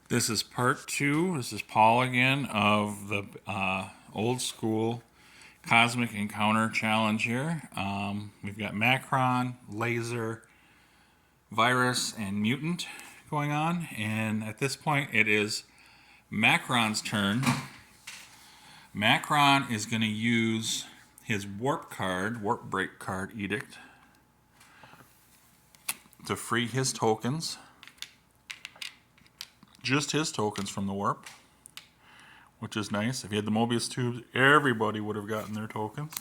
This is part two. This is Paul again of the old school Cosmic Encounter Challenge here. We've got Macron, Laser, Virus, and Mutant going on. And at this point, it is Macron's turn. Macron is going to use his Warp Break card Edict, to free his tokens. Just his tokens from the Warp, which is nice. If he had the Mobius tubes, everybody would have gotten their tokens.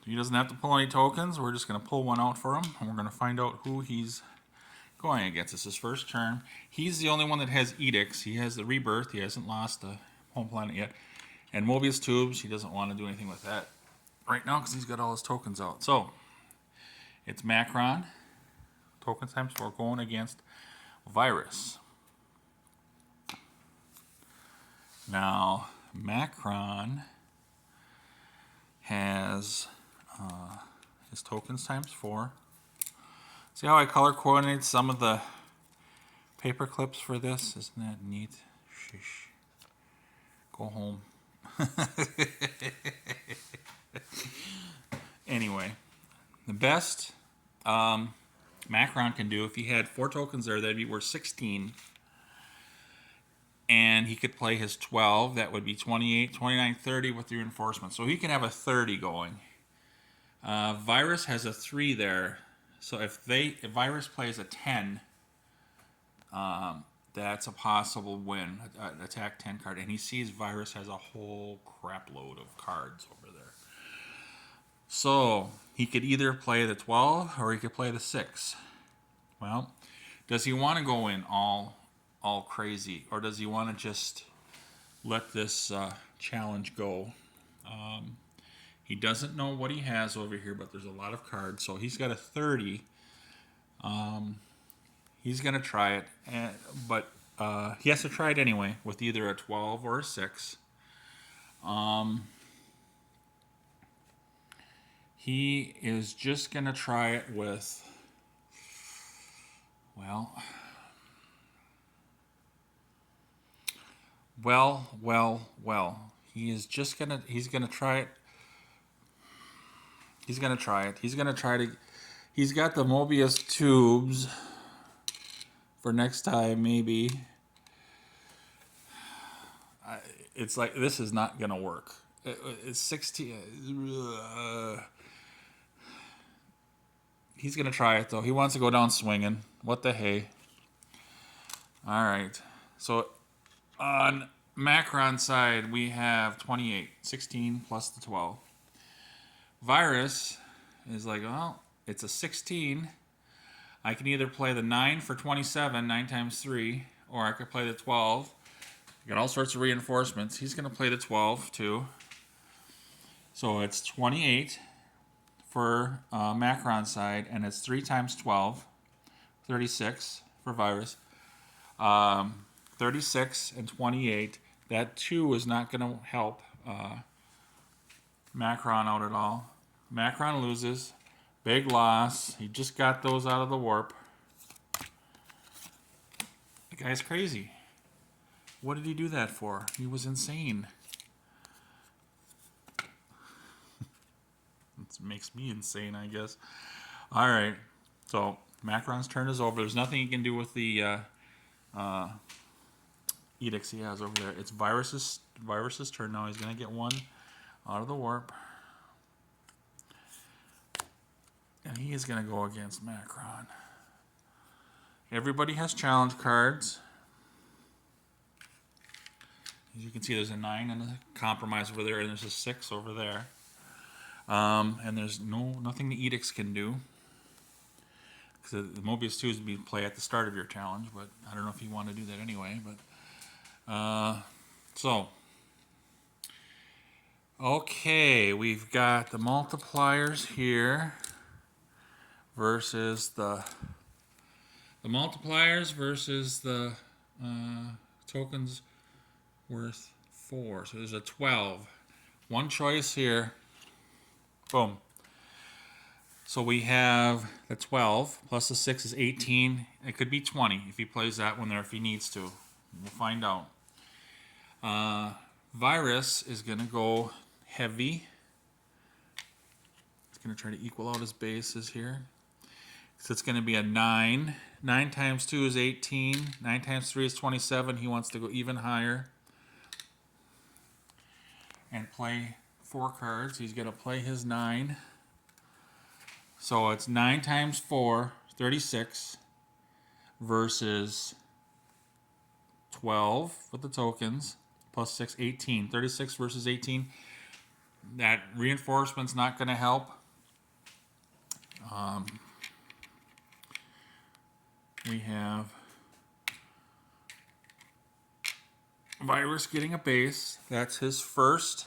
He doesn't have to pull any tokens. We're just going to pull one out for him, and we're going to find out who he's going against. It's his first turn. He's the only one that has edicts. He has the rebirth. He hasn't lost the home planet yet. And Mobius tubes, he doesn't want to do anything with that right now because he's got all his tokens out. So, it's Macron. Token times 4 going against Virus. Now, Macron has his tokens times 4. See how I color coordinate some of the paper clips for this? Isn't that neat? Sheesh. Go home. Anyway, the best Macron can do, if he had 4 tokens there, that'd be worth 16. And he could play his 12. That would be 28, 29, 30 with the reinforcement. So he can have a 30 going. Virus has a 3 there. So if Virus plays a 10, that's a possible win. Attack 10 card. And he sees Virus has a whole crap load of cards over there. So he could either play the 12 or he could play the 6. Well, does he want to go in all crazy, or does he want to just let this challenge go? He doesn't know what he has over here, but there's a lot of cards. So he's got a 30. He's going to try it, but he has to try it anyway with either a 12 or a 6. He is just going to try it with, well. He's gonna try it. He's gonna try it. He's got the Mobius tubes for next time, maybe. It's like, this is not gonna work. It's 16. He's gonna try it though. He wants to go down swinging. What the hey? All right. So on Macron's side, we have 28, 16 plus the 12. Virus is like, well, it's a 16. I can either play the 9 for 27, 9 times 3, or I could play the 12. Got all sorts of reinforcements. He's going to play the 12 too. So it's 28 for Macron's side, and it's 3 times 12, 36 for Virus. 36 and 28. That 2 is not going to help Macron out at all. Macron loses. Big loss. He just got those out of the Warp. The guy's crazy. What did he do that for? He was insane. It makes me insane, I guess. All right. So Macron's turn is over. There's nothing he can do with the edicts he has over there. It's Virus's turn now. He's going to get 1 out of the Warp. And he is going to go against Macron. Everybody has challenge cards. As you can see, there's a 9 and a compromise over there, and there's a 6 over there. And there's nothing the edicts can do. Because the Mobius 2 is to be play at the start of your challenge, but I don't know if you want to do that anyway. But okay, we've got the multipliers here versus the multipliers versus the tokens worth 4. So there's a 12. One choice here. Boom. So we have the 12 plus the 6 is 18. It could be 20 if he plays that one there if he needs to. We'll find out. Virus is going to go heavy. It's going to try to equal out his bases here. So it's going to be a 9. 9 times 2 is 18. 9 times 3 is 27. He wants to go even higher and play 4 cards. He's going to play his 9. So it's 9 times 4, 36, versus 12 with the tokens, plus 6, 18. 36 versus 18. That reinforcement's not going to help. We have Virus getting a base. That's his first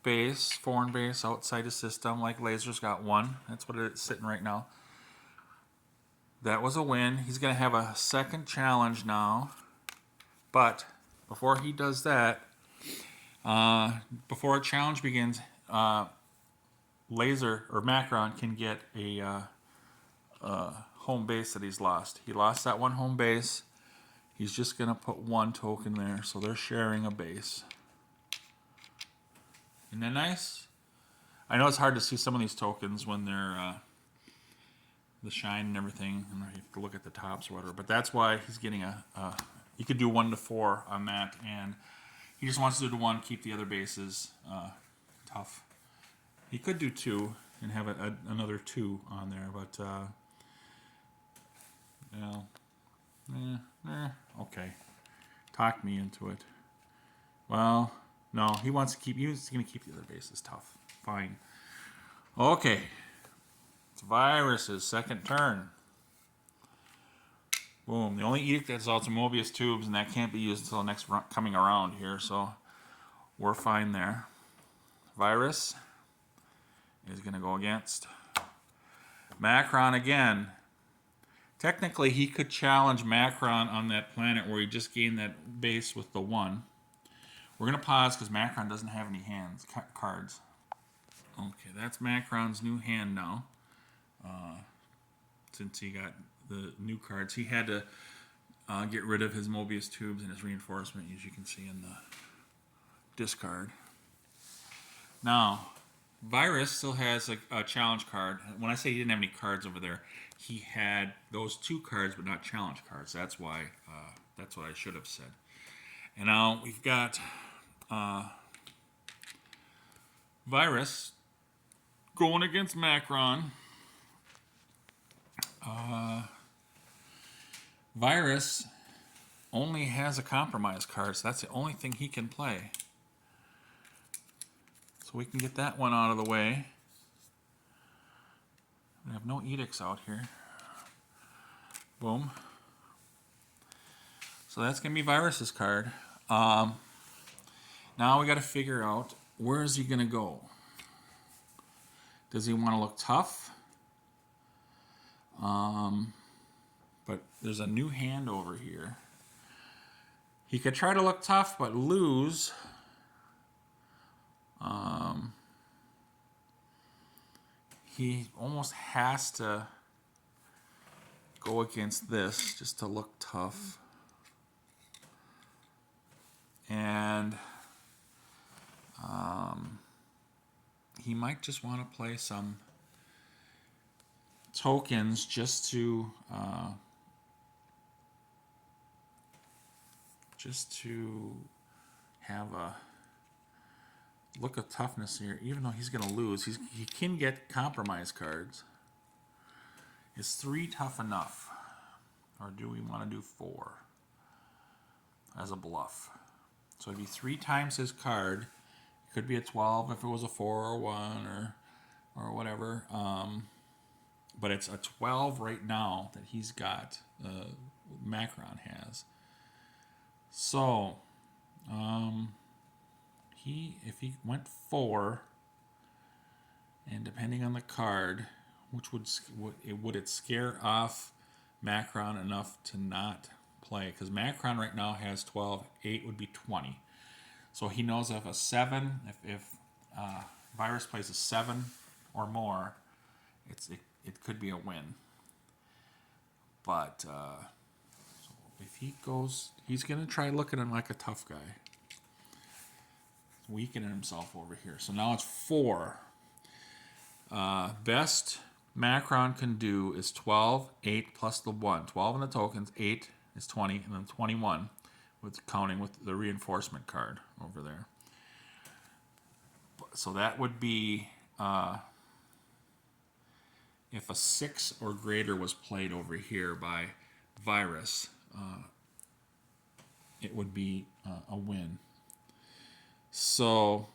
base, foreign base outside his system. Like Laser's got 1. That's what it's sitting right now. That was a win. He's going to have a second challenge now. But before he does that, before a challenge begins, Laser or Macron can get a home base that he's lost. He lost that one home base. He's just going to put 1 token there. So they're sharing a base. Isn't that nice? I know it's hard to see some of these tokens when they're the shine and everything. And you have to look at the tops or whatever. But that's why he's getting you could do 1 to 4 on that. And he just wants to do 1, keep the other bases tough. He could do 2 and have another 2 on there. But, okay. Talk me into it. Well, no, he wants to keep. He's going to keep the other bases tough. Fine. Okay. It's Virus's second turn. Boom. The only edict that's out is Mobius tubes, and that can't be used until the next run coming around here. So we're fine there. Virus is going to go against Macron again. Technically, he could challenge Macron on that planet where he just gained that base with the 1. We're going to pause because Macron doesn't have any cards. Okay, that's Macron's new hand now. Since he got the new cards, he had to get rid of his Mobius tubes and his reinforcement, as you can see in the discard. Now, Virus still has a challenge card. When I say he didn't have any cards over there, he had those 2 cards, but not challenge cards. That's why. That's what I should have said. And now we've got Virus going against Macron. Virus only has a compromise card, so that's the only thing he can play. So we can get that one out of the way. We have no edicts out here. Boom. So that's going to be Virus's card. Now we got to figure out, where is he going to go? Does he want to look tough? But there's a new hand over here. He could try to look tough, but lose. He almost has to go against this just to look tough. And he might just want to play some tokens just to have a look of toughness here. Even though he's going to lose, he can get compromise cards. Is 3 tough enough, or do we want to do 4 as a bluff? So it'd be 3 times his card. It could be a 12 if it was a 4 or 1 or whatever. But it's a 12 right now that he's got. Macron has. So if he went 4, and depending on the card, which would it scare off Macron enough to not play? Because Macron right now has 12. 8 would be 20. So he knows if a 7, if Virus plays a 7 or more, it could be a win. But so if he goes, he's going to try looking at him like a tough guy. Weakening himself over here. So now it's 4. Best Macron can do is 12, 8 plus the 1. 12 in the tokens, 8 is 20, and then 21 with counting with the reinforcement card over there. So that would be if a 6 or greater was played over here by Virus, it would be a win. So,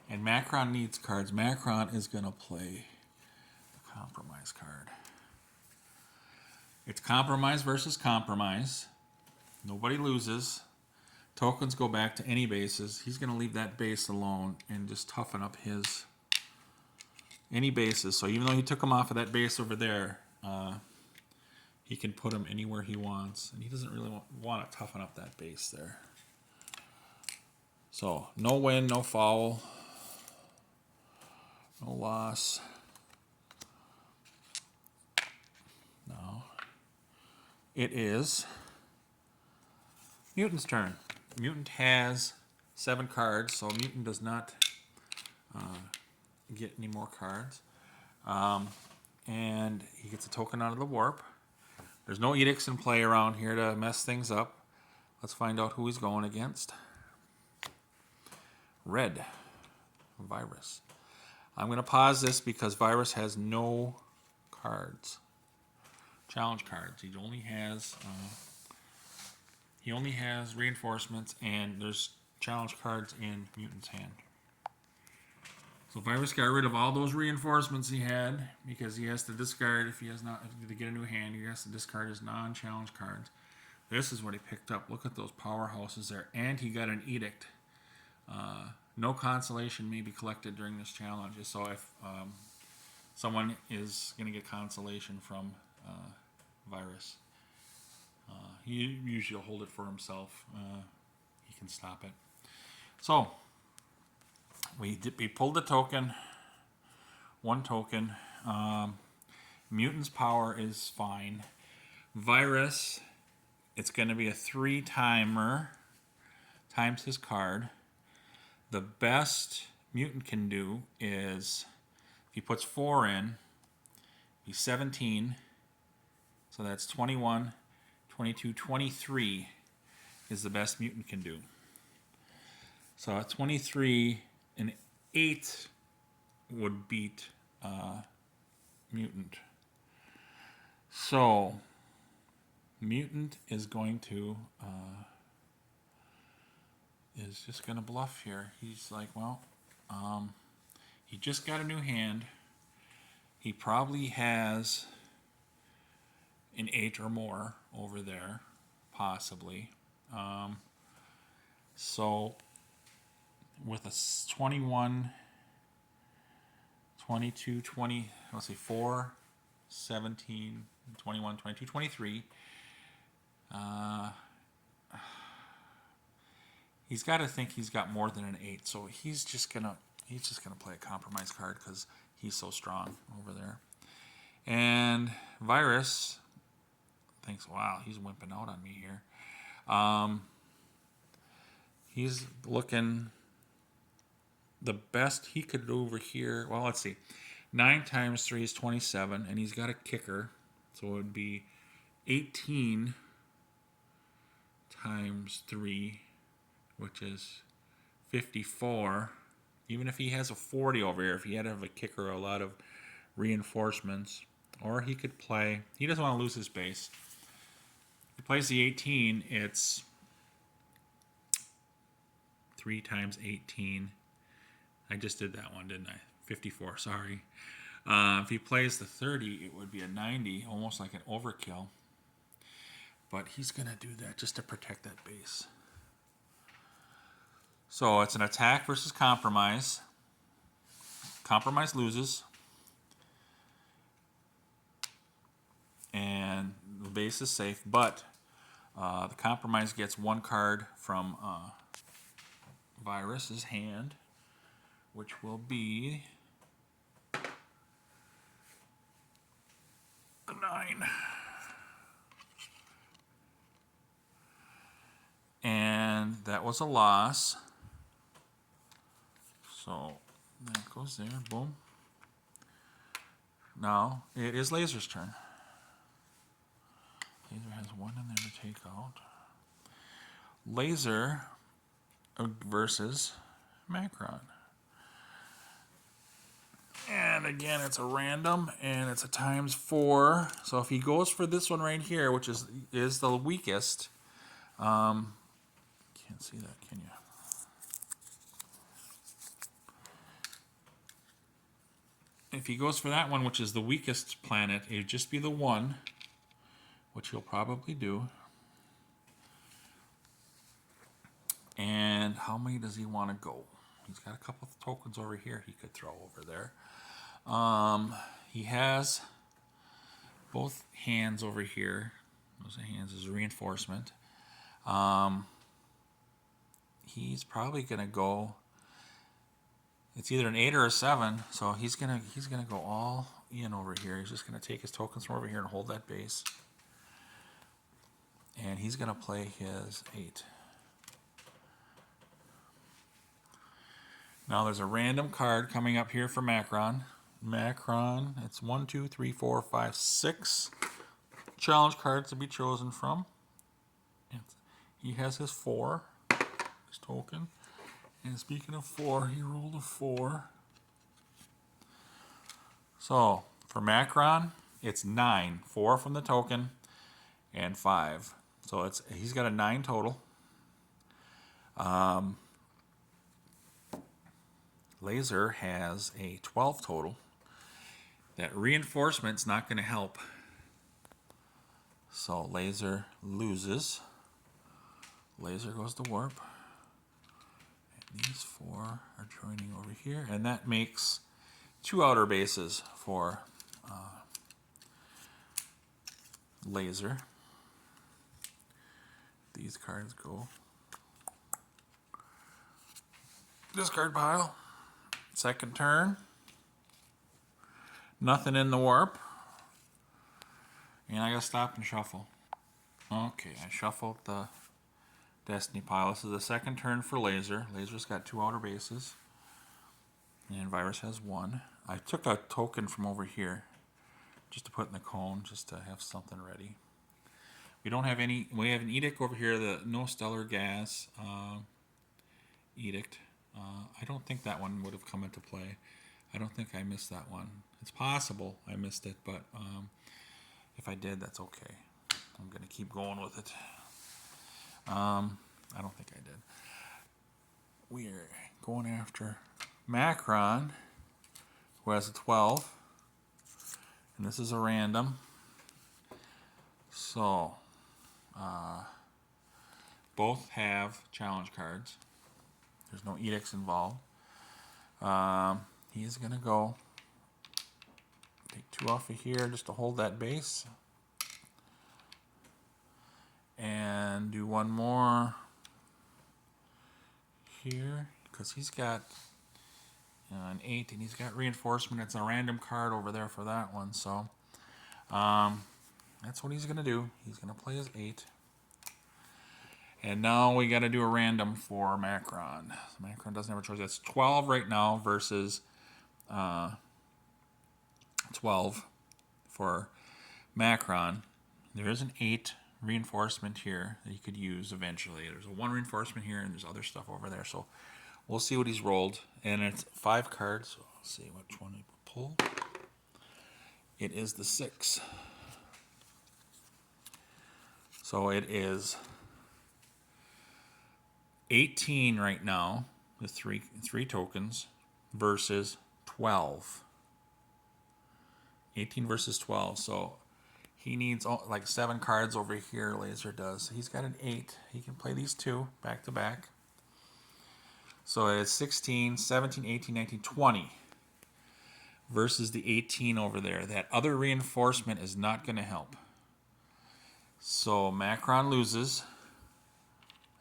and Macron needs cards. Macron is going to play the compromise card. It's compromise versus compromise. Nobody loses. Tokens go back to any bases. He's going to leave that base alone and just toughen up his any bases. So even though he took him off of that base over there, he can put him anywhere he wants. And he doesn't really want to toughen up that base there. So no win, no foul, no loss. No. It is Mutant's turn. Mutant has 7 cards, so Mutant does not get any more cards. And he gets a token out of the warp. There's no edicts in play around here to mess things up. Let's find out who he's going against. Red. Virus. I'm going to pause this because Virus has no cards. Challenge cards. He only has reinforcements, and there's challenge cards in Mutant's hand. So Virus got rid of all those reinforcements he had because he has to discard if he has not to get a new hand. He has to discard his non-challenge cards. This is what he picked up. Look at those powerhouses there, and he got an edict. No consolation may be collected during this challenge. So if someone is going to get consolation from Virus, he usually will hold it for himself. He can stop it. So we pulled the token, 1 token. Mutant's power is fine. Virus, it's going to be a 3-timer times his card. The best Mutant can do is if he puts 4 in, he's 17. So that's 21, 22, 23 is the best Mutant can do. So at 23, an 8 would beat Mutant. So Mutant is going to is just going to bluff here. He's like, well, he just got a new hand. He probably has an 8 or more over there, possibly. So with a 21, 22, 20, let's see, 4, 17, 21, 22, 23. He's got to think he's got more than an 8, so he's just gonna play a compromise card because he's so strong over there. And Virus thinks, wow, he's wimping out on me here. He's looking the best he could do over here. Well, let's see. 9 times 3 is 27, and he's got a kicker, so it would be 18 times 3, which is 54. Even if he has a 40 over here, if he had to have a kicker or a lot of reinforcements, or he could play, he doesn't want to lose his base. If he plays the 18, it's 3 times 18. I just did that one, didn't I? 54, sorry. If he plays the 30, it would be a 90, almost like an overkill. But he's going to do that just to protect that base. So it's an attack versus compromise. Compromise loses. And the base is safe, but the compromise gets 1 card from Virus's hand. which will be a 9. And that was a loss. So that goes there. Boom. Now it is Laser's turn. Laser has 1 in there to take out. Laser versus Macron. And again, it's a random, and it's a ×4. So if he goes for this one right here, which is the weakest, can't see that, can you? If he goes for that one, which is the weakest planet, it would just be the 1, which he'll probably do. And how many does he want to go? He's got a couple of tokens over here he could throw over there. He has both hands over here. Those hands is reinforcement. He's probably gonna go. It's either an 8 or a 7, so he's gonna go all in over here. He's just gonna take his tokens from over here and hold that base. And he's gonna play his 8. Now there's a random card coming up here for Macron. Macron, it's 1, 2, 3, 4, 5, 6 challenge cards to be chosen from. He has his 4, his token. And speaking of 4, he rolled a 4. So for Macron, it's 9. 4 from the token and 5. So he's got a 9 total. Laser has a 12 total. That reinforcement's not going to help. So Laser loses. Laser goes to warp. And these 4 are joining over here. And that makes 2 outer bases for Laser. These cards go discard pile. Second turn. Nothing in the warp. And I gotta stop and shuffle. Okay, I shuffled the Destiny pile. This is the second turn for Laser. Laser's got 2 outer bases. And Virus has 1. I took a token from over here just to put in the cone, just to have something ready. We don't have any. We have an edict over here, the no stellar gas edict. I don't think that one would have come into play. I don't think I missed that one. It's possible I missed it, but if I did, that's okay. I'm going to keep going with it. I don't think I did. We're going after Macron, who has a 12. And this is a random. So, both have challenge cards. There's no edicts involved. He's going to go take 2 off of here just to hold that base. And do 1 more here, because he's got an 8 and he's got reinforcement. It's a random card over there for that one. So that's what he's going to do. He's going to play his 8. And now we got to do a random for Macron. So Macron doesn't have a choice. That's 12 right now versus 12 for Macron. There is an 8 reinforcement here that he could use eventually. There's a 1 reinforcement here, and there's other stuff over there. So we'll see what he's rolled. And it's 5 cards. So let's see which one he will pull. It is the 6. So it is 18 right now with three tokens versus 12. 18 versus 12. So he needs like 7 cards over here. Laser does. He's got an 8. He can play these 2 back to back. So it's 16, 17, 18, 19, 20 versus the 18 over there. That other reinforcement is not going to help. So Macron loses.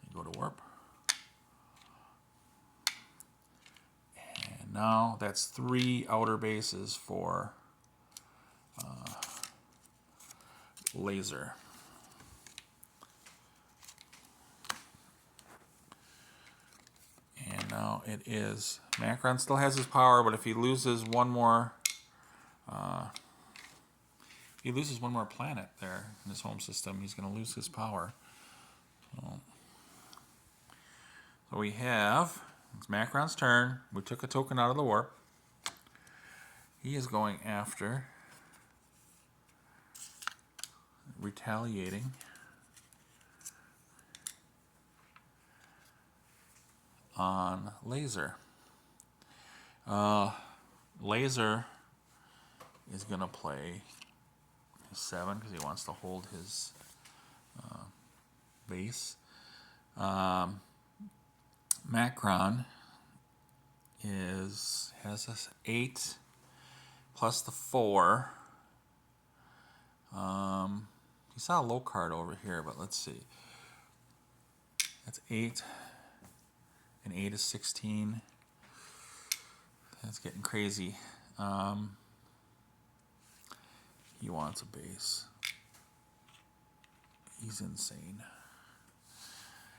You go to warp. And now that's 3 outer bases for laser. And now it is, Macron still has his power, but if he loses one more, planet there in his home system, he's going to lose his power. So we have, it's Macron's turn. We took a token out of the warp. He is going after retaliating on laser. Laser is going to play his 7 because he wants to hold his base. Macron has this 8 plus the 4. You saw a low card over here, but let's see. That's 8. And 8 is 16. That's getting crazy. He wants a base. He's insane.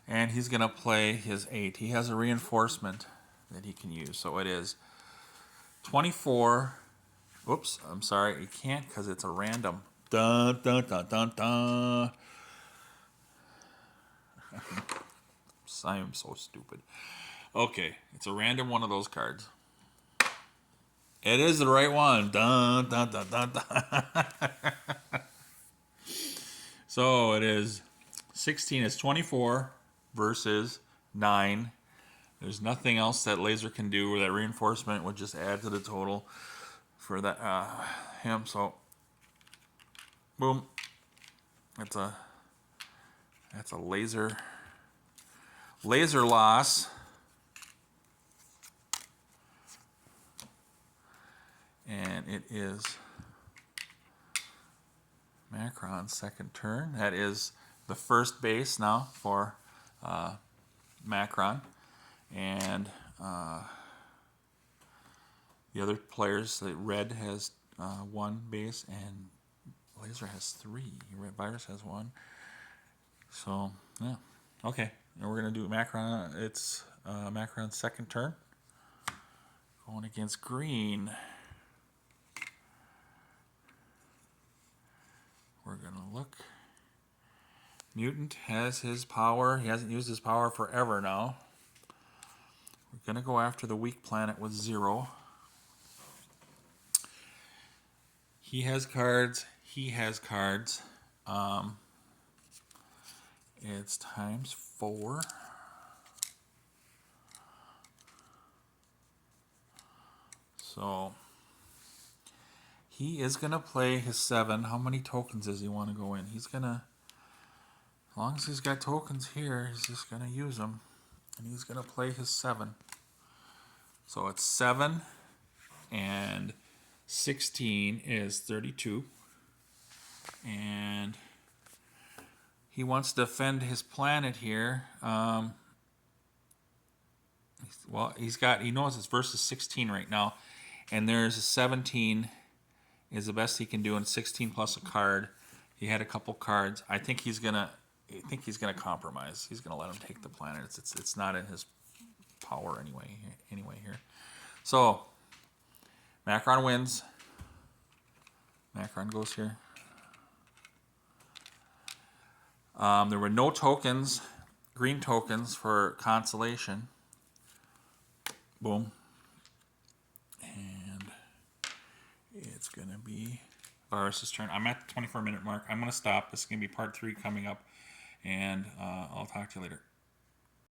And he's going to play his 8. He has a reinforcement that he can use. So it is 24. Oops, I'm sorry. You can't because it's a random. Dun, dun, dun, dun, dun. I am so stupid. Okay, it's a random one of those cards. It is the right one. Dun, dun, dun, dun, dun. So it is 16 is 24 versus 9. There's nothing else that laser can do, or that reinforcement would just add to the total for that him. So boom. That's a laser loss. And it is Macron's second turn. That is the first base now for Macron. And the other players, the red has 1 base and laser has 3. Red virus has 1. So, yeah. Okay. And we're going to do Macron. It's Macron's second turn. Going against green. We're going to look. Mutant has his power. He hasn't used his power forever now. We're going to go after the weak planet with 0. He has cards. He has cards. It's times 4. So he is going to play his 7. How many tokens does he want to go in? He's going to, as long as he's got tokens here, he's just going to use them. And he's going to play his 7. So it's 7 and 16 is 32. And he wants to defend his planet here. Well, he knows it's versus 16 right now. And there's a 17 is the best he can do, and 16 plus a card. He had a couple cards. I think he's gonna compromise. He's gonna let him take the planet. It's not in his power anyway here. So Macron wins. Macron goes here. There were no tokens, green tokens for consolation. Boom. And it's going to be Virus's turn. I'm at the 24-minute mark. I'm going to stop. This is going to be part 3 coming up. And I'll talk to you later.